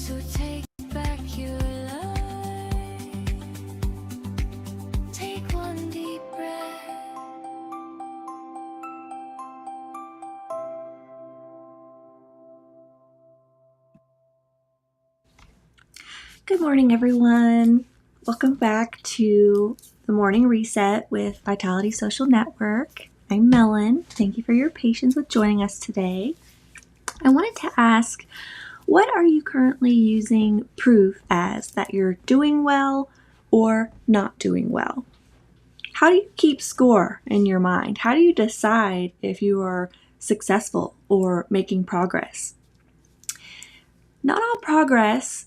So take back your life. Take one deep breath. Good morning, everyone. Welcome back to the Morning Reset with Vitality Social Network. I'm Mellynn. Thank you for your patience with joining us today. I wanted to ask, what are you currently using proof as that you're doing well or not doing well? How do you keep score in your mind? How do you decide if you are successful or making progress? Not all progress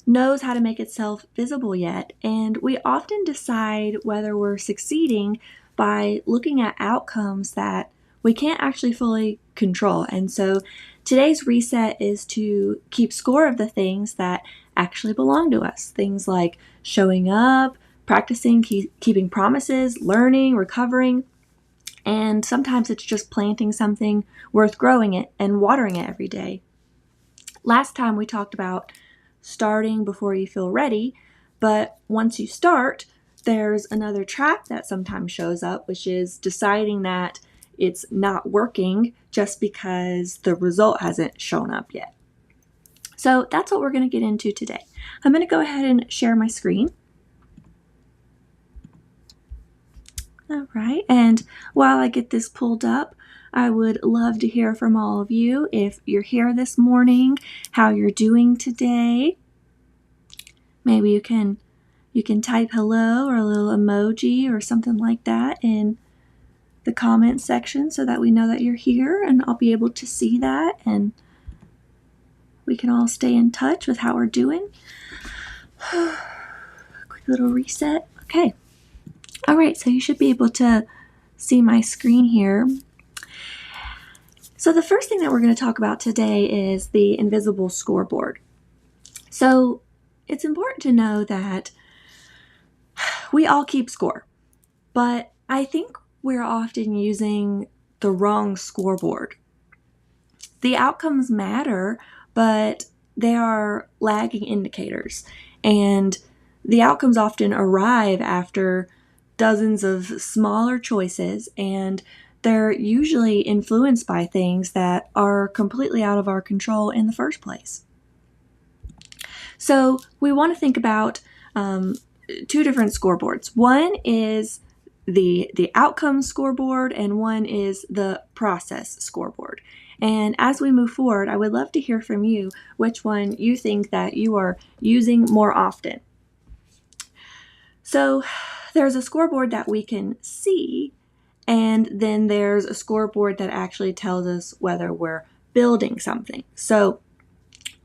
knows how to make itself visible yet, and we often decide whether we're succeeding by looking at outcomes that we can't actually fully control. And so today's reset is to keep score of the things that actually belong to us. Things like showing up, practicing, keeping promises, learning, recovering, and sometimes it's just planting something worth growing it and watering it every day. Last time we talked about starting before you feel ready, but once you start, there's another trap that sometimes shows up, which is deciding that it's not working just because the result hasn't shown up yet. So that's what we're going to get into today. I'm going to go ahead and share my screen. All right, and while I get this pulled up, I would love to hear from all of you. If you're here this morning, how you're doing today. Maybe you can type hello or a little emoji or something like that in the comment section so that we know that you're here, and I'll be able to see that and we can all stay in touch with how we're doing. Quick little reset. Okay. All right, so you should be able to see my screen here. So the first thing that we're going to talk about today is the Invisible Scoreboard. So it's important to know that we all keep score, but I think we're often using the wrong scoreboard. The outcomes matter, but they are lagging indicators, and the outcomes often arrive after dozens of smaller choices, and they're usually influenced by things that are completely out of our control in the first place. So we want to think about two different scoreboards. One is the outcome scoreboard, and one is the process scoreboard. And as we move forward, I would love to hear from you which one you think that you are using more often. So there's a scoreboard that we can see, and then there's a scoreboard that actually tells us whether we're building something. So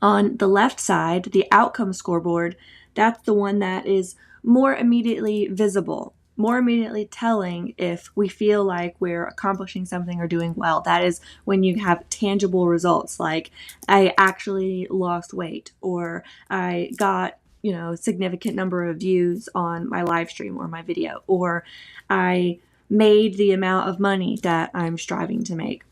on the left side, the outcome scoreboard, that's the one that is more immediately visible, more immediately telling if we feel like we're accomplishing something or doing well. That is when you have tangible results, like I actually lost weight, or I got significant number of views on my live stream or my video, or I made the amount of money that I'm striving to make.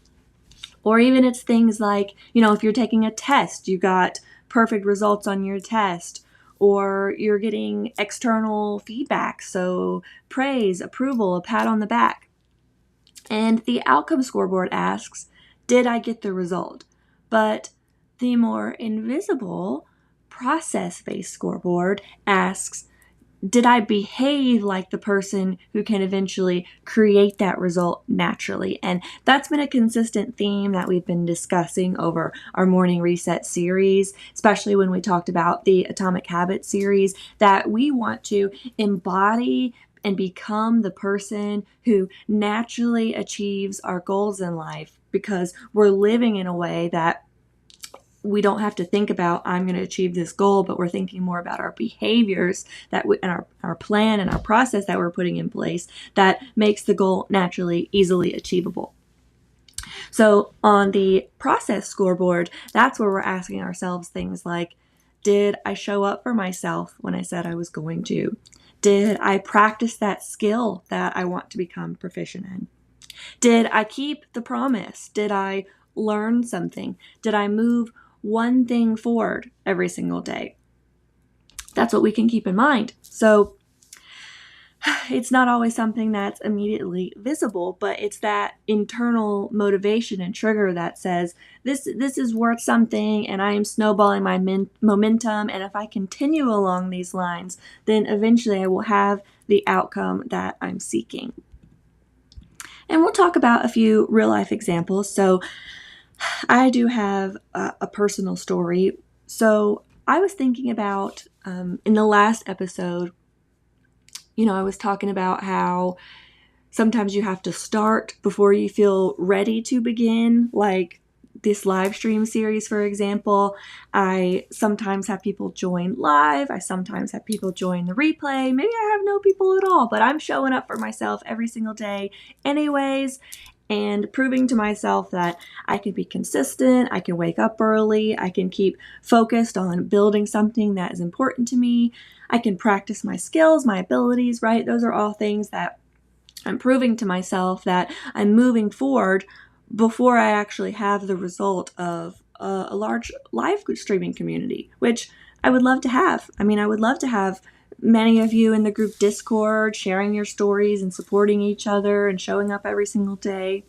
Or even it's things like, if you're taking a test, you got perfect results on your test, or you're getting external feedback, so praise, approval, a pat on the back. And the outcome scoreboard asks, did I get the result? But the more invisible process-based scoreboard asks, did I behave like the person who can eventually create that result naturally? And that's been a consistent theme that we've been discussing over our Morning Reset series, especially when we talked about the Atomic Habits series, that we want to embody and become the person who naturally achieves our goals in life, because we're living in a way that we don't have to think about, I'm going to achieve this goal, but we're thinking more about our behaviors and our plan and our process that we're putting in place that makes the goal naturally, easily achievable. So on the process scoreboard, that's where we're asking ourselves things like, did I show up for myself when I said I was going to? Did I practice that skill that I want to become proficient in? Did I keep the promise? Did I learn something? Did I move one thing forward every single day. That's what we can keep in mind. So it's not always something that's immediately visible, but it's that internal motivation and trigger that says, this is worth something, and I am snowballing my momentum, and if I continue along these lines, then eventually I will have the outcome that I'm seeking. And we'll talk about a few real life examples. So I do have a personal story. So I was thinking about, in the last episode, I was talking about how sometimes you have to start before you feel ready to begin, like this live stream series, for example. I sometimes have people join live. I sometimes have people join the replay. Maybe I have no people at all, but I'm showing up for myself every single day anyways, and proving to myself that I can be consistent, I can wake up early, I can keep focused on building something that is important to me, I can practice my skills, my abilities, right? Those are all things that I'm proving to myself that I'm moving forward before I actually have the result of a large live streaming community, which I would love to have. I mean, I would love to have many of you in the group Discord sharing your stories and supporting each other and showing up every single day.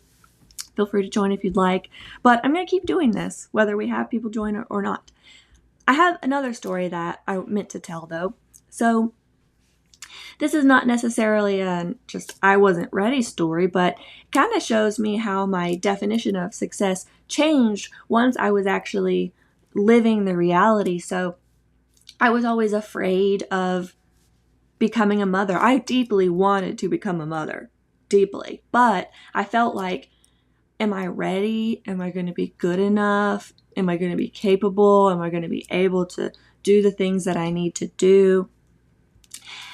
Feel free to join if you'd like, but I'm going to keep doing this whether we have people join or not. I have another story that I meant to tell though. So this is not necessarily a just I wasn't ready story, but kind of shows me how my definition of success changed once I was actually living the reality. So I was always afraid of becoming a mother. I deeply wanted to become a mother, deeply, but I felt like, am I ready? Am I going to be good enough? Am I going to be capable? Am I going to be able to do the things that I need to do?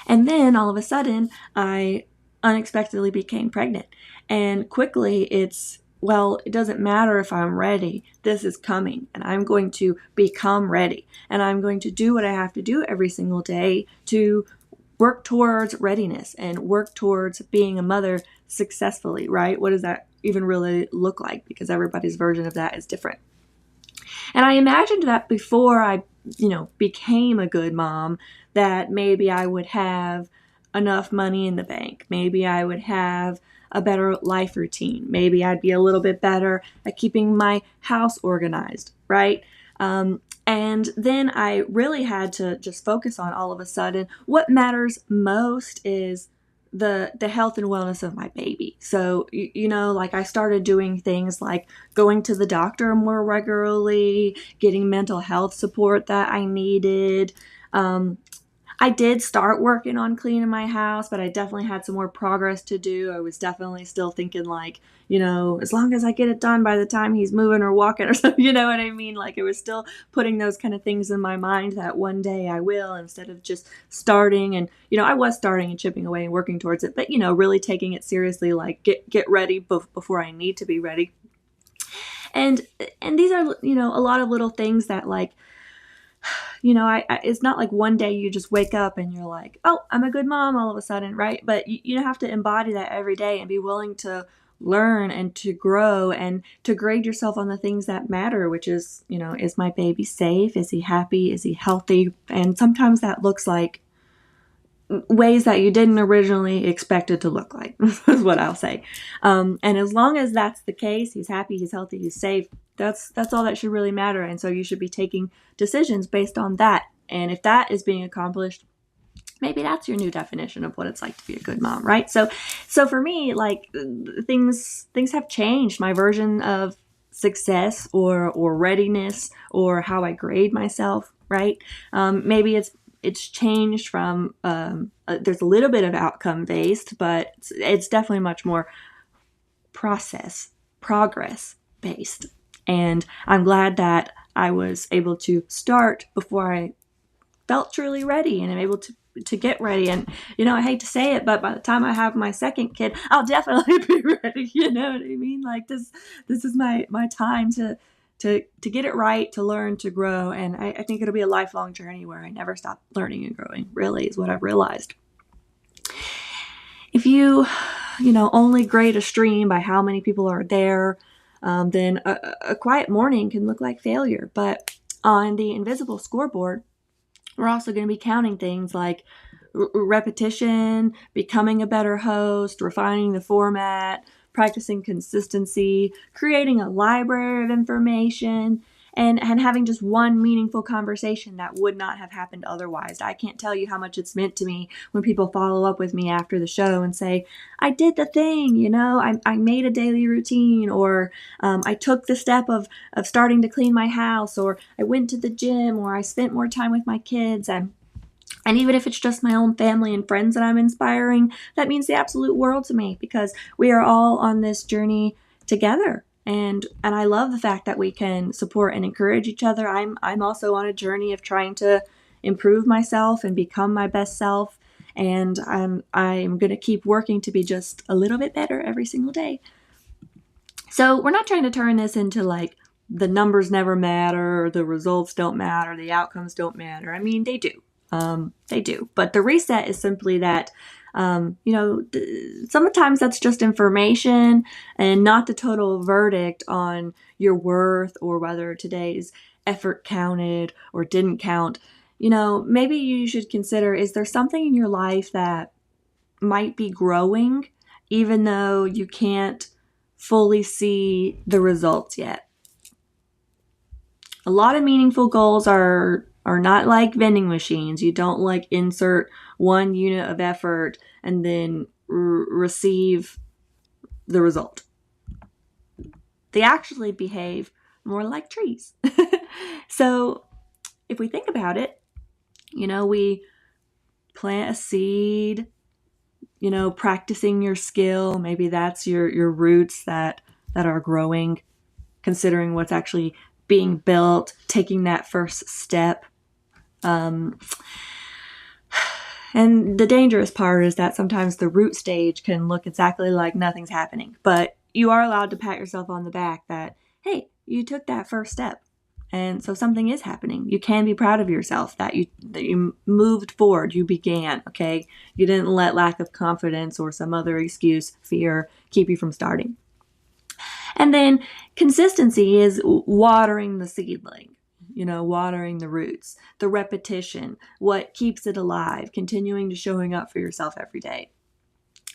And then all of a sudden, I unexpectedly became pregnant. And quickly, it doesn't matter if I'm ready. This is coming, and I'm going to become ready. And I'm going to do what I have to do every single day to work towards readiness and work towards being a mother successfully, right? What does that even really look like? Because everybody's version of that is different. And I imagined that before I, became a good mom, that maybe I would have enough money in the bank. Maybe I would have a better life routine. Maybe I'd be a little bit better at keeping my house organized, right? And then I really had to just focus on, all of a sudden, what matters most is the health and wellness of my baby. So, like I started doing things like going to the doctor more regularly, getting mental health support that I needed. I did start working on cleaning my house, but I definitely had some more progress to do. I was definitely still thinking like, as long as I get it done by the time he's moving or walking or something, you know what I mean? Like, it was still putting those kind of things in my mind that one day I will, instead of just starting. And, I was starting and chipping away and working towards it, but, really taking it seriously, like get ready before I need to be ready. And these are, a lot of little things that, like, it's not like one day you just wake up and you're like, oh, I'm a good mom all of a sudden, right? But you have to embody that every day and be willing to learn and to grow and to grade yourself on the things that matter, which is, is my baby safe? Is he happy? Is he healthy? And sometimes that looks like ways that you didn't originally expect it to look like, is what I'll say. And as long as that's the case, he's happy, he's healthy, he's safe, that's all that should really matter. And so you should be taking decisions based on that. And if that is being accomplished, maybe that's your new definition of what it's like to be a good mom, right? So for me, like, things have changed. My version of success or readiness or how I grade myself, right? Maybe it's changed from, there's a little bit of outcome based, but it's definitely much more progress based. And I'm glad that I was able to start before I felt truly ready, and I'm able to get ready. And, I hate to say it, but by the time I have my second kid, I'll definitely be ready. You know what I mean? Like, this is my time to get it right, to learn, to grow. And I think it'll be a lifelong journey where I never stop learning and growing, really, is what I've realized. If you only grade a stream by how many people are there, then a quiet morning can look like failure. But On the Invisible Scoreboard, we're also going to be counting things like repetition, becoming a better host, refining the format, practicing consistency, creating a library of information, and having just one meaningful conversation that would not have happened otherwise. I can't tell you how much it's meant to me when people follow up with me after the show and say, I did the thing, I made a daily routine, or I took the step of starting to clean my house, or I went to the gym, or I spent more time with my kids. And even if it's just my own family and friends that I'm inspiring, that means the absolute world to me, because we are all on this journey together. And I love the fact that we can support and encourage each other. I'm also on a journey of trying to improve myself and become my best self. And I'm going to keep working to be just a little bit better every single day. So we're not trying to turn this into like the numbers never matter, or the results don't matter, the outcomes don't matter. I mean, they do. They do. But the reset is simply that, sometimes that's just information and not the total verdict on your worth or whether today's effort counted or didn't count. Maybe you should consider, is there something in your life that might be growing even though you can't fully see the results yet? A lot of meaningful goals are not like vending machines. You don't like insert one unit of effort and then receive the result. They actually behave more like trees. So if we think about it, we plant a seed, practicing your skill. Maybe that's your roots that are growing, considering what's actually being built, taking that first step. And the dangerous part is that sometimes the root stage can look exactly like nothing's happening, but you are allowed to pat yourself on the back that, hey, you took that first step. And so something is happening. You can be proud of yourself that you moved forward, you began, okay? You didn't let lack of confidence or some other excuse, fear, keep you from starting. And then consistency is watering the seedling. Watering the roots, the repetition, what keeps it alive, continuing to showing up for yourself every day.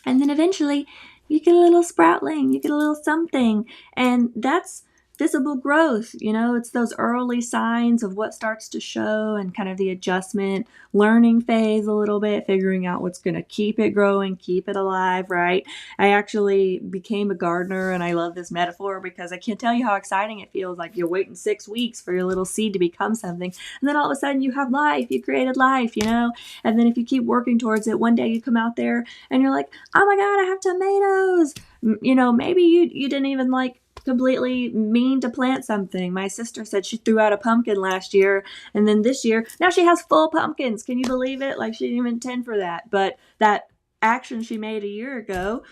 And then eventually you get a little sproutling, you get a little something, and that's visible growth. It's those early signs of what starts to show and kind of the adjustment, learning phase a little bit, figuring out what's going to keep it growing, keep it alive, right? I actually became a gardener, and I love this metaphor because I can't tell you how exciting it feels. Like you're waiting 6 weeks for your little seed to become something, and then all of a sudden you have life, you created life, and then if you keep working towards it, one day you come out there and you're like, oh my God, I have tomatoes. Maybe you didn't even completely mean to plant something. My sister said she threw out a pumpkin last year, and then this year, now she has full pumpkins. Can you believe it? She didn't even intend for that. But that action she made a year ago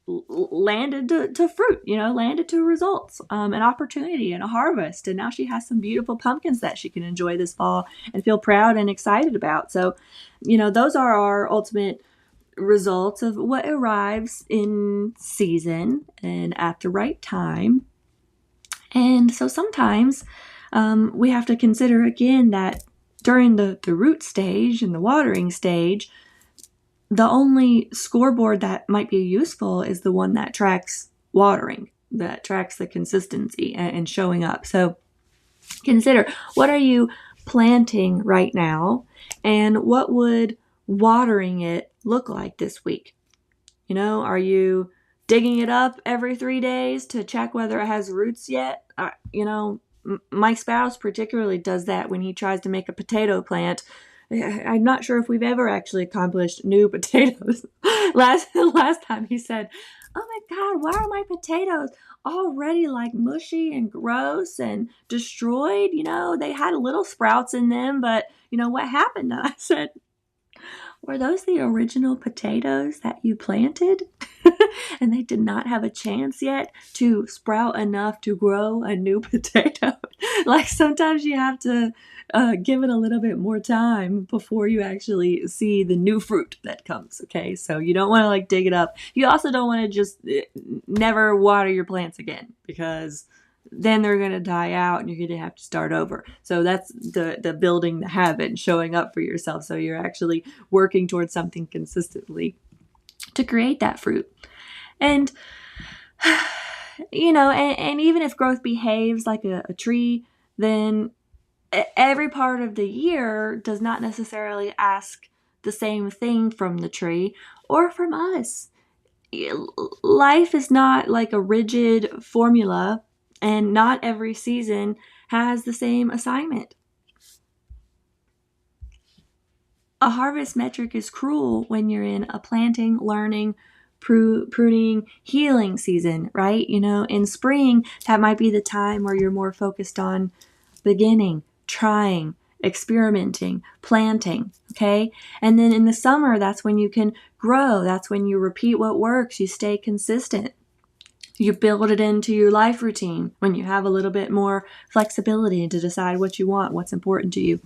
landed to fruit, landed to results, an opportunity and a harvest. And now she has some beautiful pumpkins that she can enjoy this fall and feel proud and excited about. So, those are our ultimate results of what arrives in season and at the right time. And so sometimes we have to consider again that during the root stage and the watering stage, the only scoreboard that might be useful is the one that tracks watering, that tracks the consistency and showing up. So consider, what are you planting right now, and what would watering it look like this week? Are you digging it up every 3 days to check whether it has roots yet? My spouse particularly does that when he tries to make a potato plant. I'm not sure if we've ever actually accomplished new potatoes. Last time he said, oh my God, why are my potatoes already mushy and gross and destroyed? They had little sprouts in them, but what happened? And I said, were those the original potatoes that you planted? And they did not have a chance yet to sprout enough to grow a new potato. Sometimes you have to give it a little bit more time before you actually see the new fruit that comes. Okay, so you don't want to dig it up. You also don't want to just never water your plants again, because then they're going to die out and you're going to have to start over. So that's the building the habit and showing up for yourself. So you're actually working towards something consistently to create that fruit. And, and even if growth behaves like a tree, then every part of the year does not necessarily ask the same thing from the tree or from us. Life is not like a rigid formula, and not every season has the same assignment. A harvest metric is cruel when you're in a planting, learning, pruning, healing season, right? In spring, that might be the time where you're more focused on beginning, trying, experimenting, planting, okay? And then in the summer, that's when you can grow. That's when you repeat what works. You stay consistent. You build it into your life routine when you have a little bit more flexibility to decide what you want, what's important to you.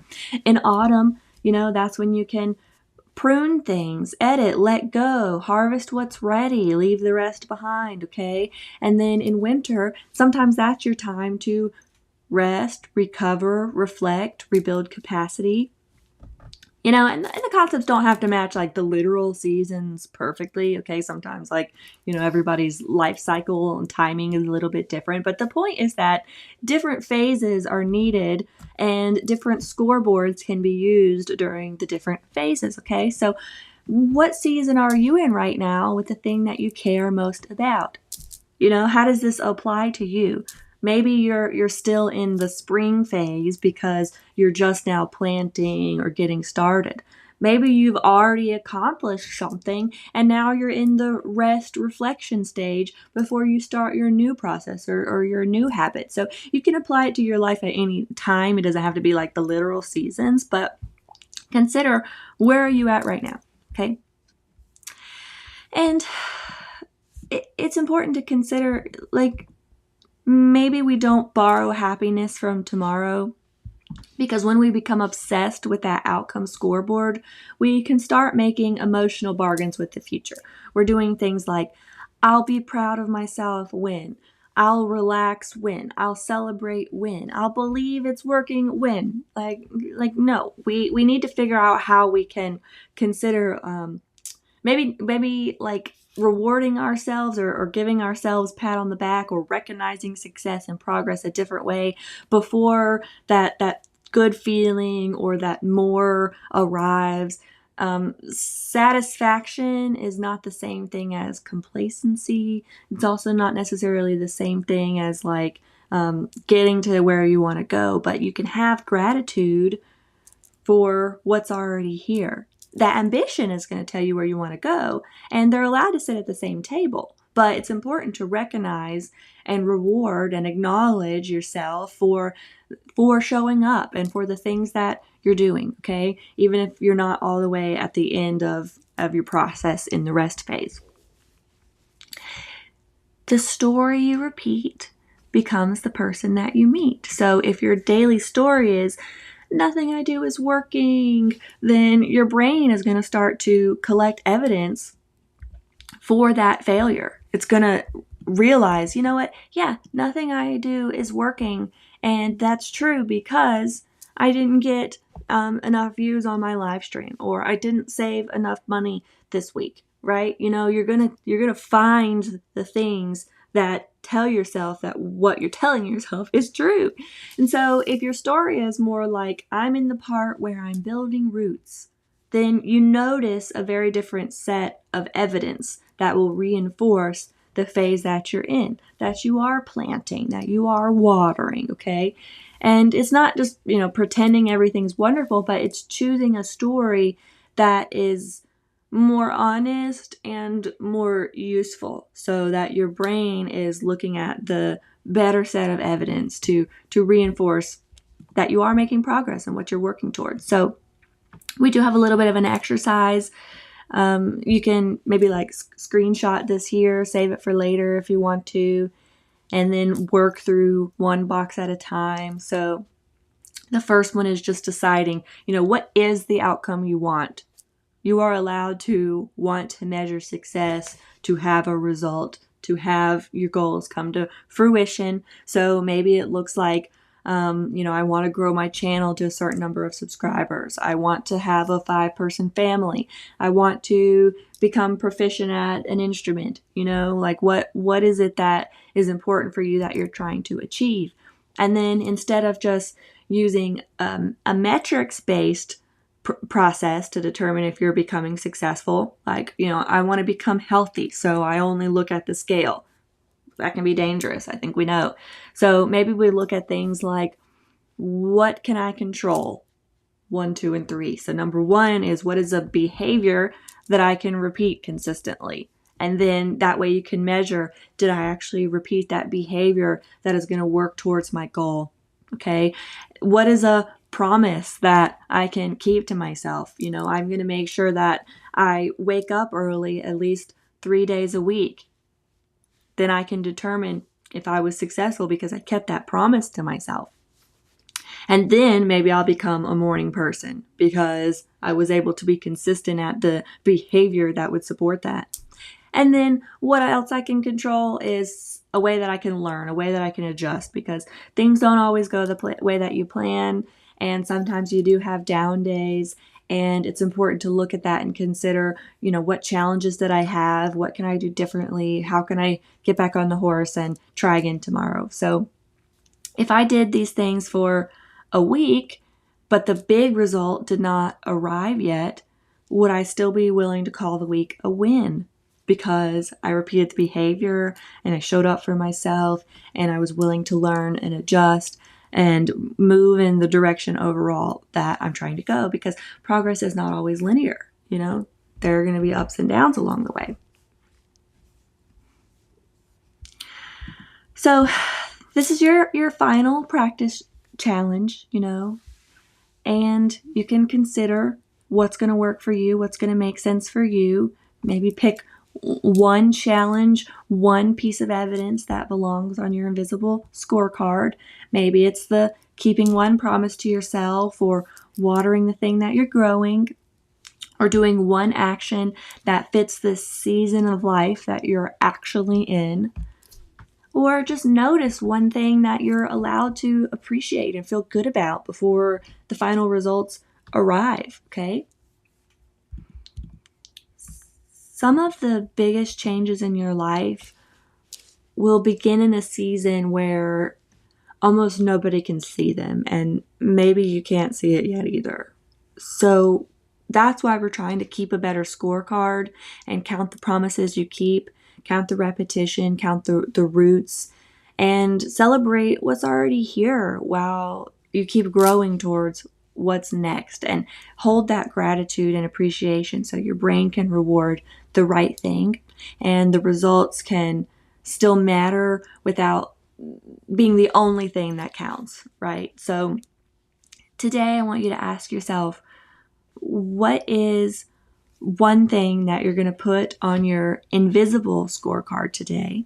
In autumn, that's when you can prune things, edit, let go, harvest what's ready, leave the rest behind, okay? And then in winter, sometimes that's your time to rest, recover, reflect, rebuild capacity. And the concepts don't have to match like the literal seasons perfectly, okay? Sometimes everybody's life cycle and timing is a little bit different. But the point is that different phases are needed and different scoreboards can be used during the different phases, okay? So what season are you in right now with the thing that you care most about? How does this apply to you? Maybe you're still in the spring phase because you're just now planting or getting started. Maybe you've already accomplished something and now you're in the rest reflection stage before you start your new process or your new habit. So you can apply it to your life at any time. It doesn't have to be like the literal seasons, but consider, where are you at right now? Okay. And it's important to consider, maybe we don't borrow happiness from tomorrow, because when we become obsessed with that outcome scoreboard, we can start making emotional bargains with the future. We're doing things like, I'll be proud of myself when, I'll relax when, I'll celebrate when, I'll believe it's working when. No, we need to figure out how we can consider maybe rewarding ourselves or giving ourselves a pat on the back or recognizing success and progress a different way before that good feeling or that more arrives. Satisfaction is not the same thing as complacency. It's also not necessarily the same thing as getting to where you want to go, but you can have gratitude for what's already here. That ambition is going to tell you where you want to go, and they're allowed to sit at the same table. But it's important to recognize and reward and acknowledge yourself for showing up and for the things that you're doing, okay? Even if you're not all the way at the end of your process in the rest phase. The story you repeat becomes the person that you meet. So if your daily story is, nothing I do is working, then your brain is going to start to collect evidence for that failure. It's going to realize, you know what? Yeah, nothing I do is working. And that's true because I didn't get enough views on my live stream, or I didn't save enough money this week, right? You're going to find the things that tell yourself that what you're telling yourself is true. And so if your story is more like, I'm in the part where I'm building roots, then you notice a very different set of evidence that will reinforce the phase that you're in, that you are planting, that you are watering, okay? And it's not just, pretending everything's wonderful, but it's choosing a story that is more honest and more useful so that your brain is looking at the better set of evidence to reinforce that you are making progress and what you're working towards. So we do have a little bit of an exercise. You can maybe screenshot this here, save it for later if you want to, and then work through one box at a time. So the first one is just deciding, what is the outcome you want? You are allowed to want to measure success, to have a result, to have your goals come to fruition. So maybe it looks like, I want to grow my channel to a certain number of subscribers. I want to have a 5-person family. I want to become proficient at an instrument. Like what is it that is important for you that you're trying to achieve? And then instead of just using a metrics-based process to determine if you're becoming successful, like, I want to become healthy, so I only look at the scale. That can be dangerous, I think we know. So maybe we look at things like, what can I control? 1, 2, and 3. So number 1 is, what is a behavior that I can repeat consistently? And then that way you can measure, did I actually repeat that behavior that is going to work towards my goal? Okay. What is a promise that I can keep to myself? I'm going to make sure that I wake up early at least 3 days a week. Then I can determine if I was successful because I kept that promise to myself. And then maybe I'll become a morning person because I was able to be consistent at the behavior that would support that. And then what else I can control is a way that I can learn, a way that I can adjust, because things don't always go the way that you plan. And sometimes you do have down days. And it's important to look at that and consider, what challenges did I have? What can I do differently? How can I get back on the horse and try again tomorrow? So if I did these things for a week, but the big result did not arrive yet, would I still be willing to call the week a win? Because I repeated the behavior and I showed up for myself and I was willing to learn and adjust and move in the direction overall that I'm trying to go, because progress is not always linear. There are going to be ups and downs along the way. So this is your final practice challenge, and you can consider what's going to work for you, what's going to make sense for you. Maybe pick one challenge, one piece of evidence that belongs on your invisible scorecard. Maybe it's the keeping one promise to yourself, or watering the thing that you're growing, or doing one action that fits the season of life that you're actually in. Or just notice one thing that you're allowed to appreciate and feel good about before the final results arrive, okay? Some of the biggest changes in your life will begin in a season where almost nobody can see them, and maybe you can't see it yet either. So that's why we're trying to keep a better scorecard and count the promises you keep, count the repetition, count the roots, and celebrate what's already here while you keep growing towards what's next, and hold that gratitude and appreciation so your brain can reward the right thing and the results can still matter without being the only thing that counts, right? So today I want you to ask yourself, what is one thing that you're going to put on your invisible scorecard today?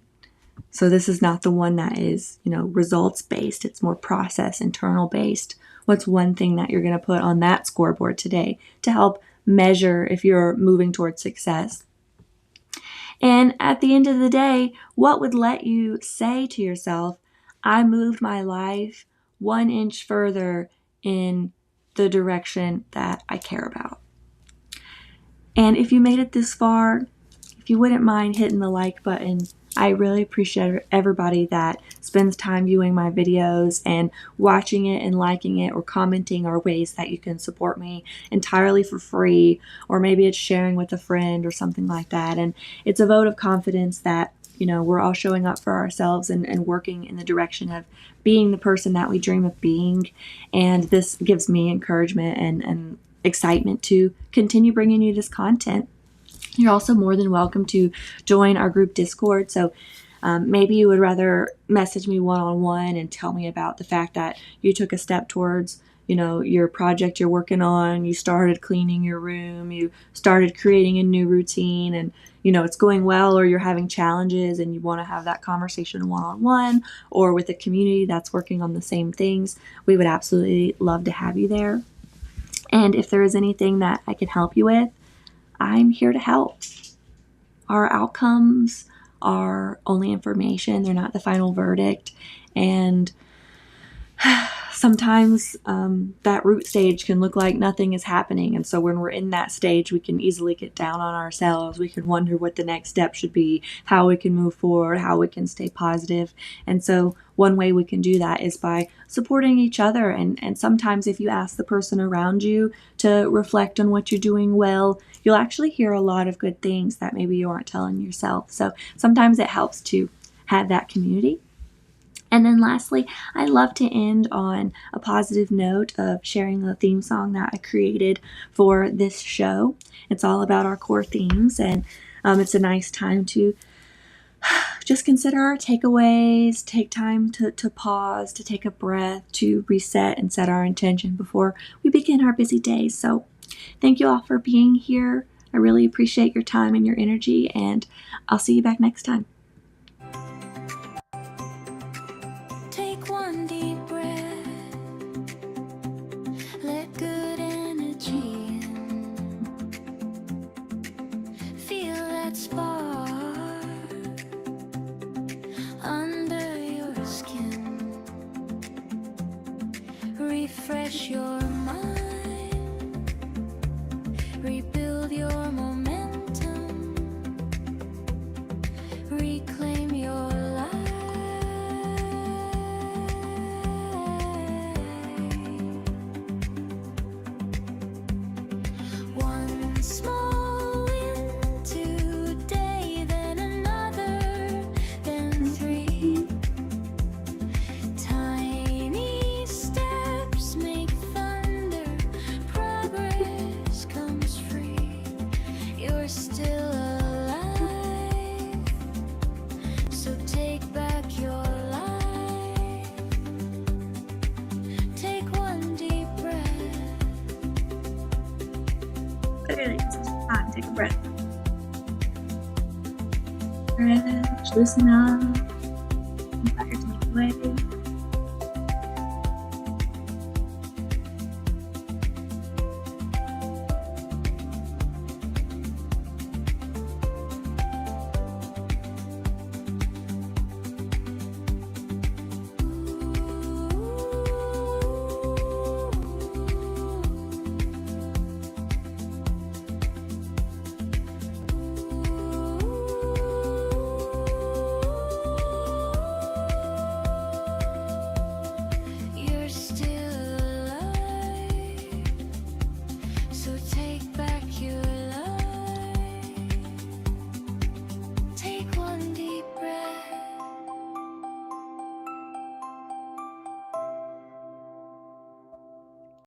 So this is not the one that is, results based. It's more process, internal based. What's one thing that you're going to put on that scoreboard today to help measure if you're moving towards success? And at the end of the day, what would let you say to yourself, I moved my life 1 inch further in the direction that I care about? And if you made it this far, if you wouldn't mind hitting the like button, I really appreciate everybody that spends time viewing my videos and watching it and liking it or commenting are ways that you can support me entirely for free, or maybe it's sharing with a friend or something like that. And it's a vote of confidence that, we're all showing up for ourselves and working in the direction of being the person that we dream of being. And this gives me encouragement and excitement to continue bringing you this content. You're also more than welcome to join our group Discord. So maybe you would rather message me one-on-one and tell me about the fact that you took a step towards, your project you're working on. You started cleaning your room. You started creating a new routine and, it's going well, or you're having challenges and you want to have that conversation one-on-one or with a community that's working on the same things. We would absolutely love to have you there. And if there is anything that I can help you with, I'm here to help. Our outcomes are only information. They're not the final verdict. And sometimes that root stage can look like nothing is happening. And so when we're in that stage, we can easily get down on ourselves. We can wonder what the next step should be, how we can move forward, how we can stay positive. And so one way we can do that is by supporting each other. And sometimes if you ask the person around you to reflect on what you're doing well, you'll actually hear a lot of good things that maybe you aren't telling yourself. So sometimes it helps to have that community. And then lastly, I love to end on a positive note of sharing the theme song that I created for this show. It's all about our core themes, and it's a nice time to just consider our takeaways, take time to pause, to take a breath, to reset and set our intention before we begin our busy days. So thank you all for being here. I really appreciate your time and your energy, and I'll see you back next time. Take one deep breath. Let good energy in. Feel that spark under your skin. Refresh your mind. Rebuild your momentum. Reclaim your life. One small win today, then another, then three. Tiny steps make thunder. Progress comes free. You're still alive, so take back your life. Take one deep breath. Clearly, it's time. Take a breath. Stretch, loosen up. Think about your takeaway.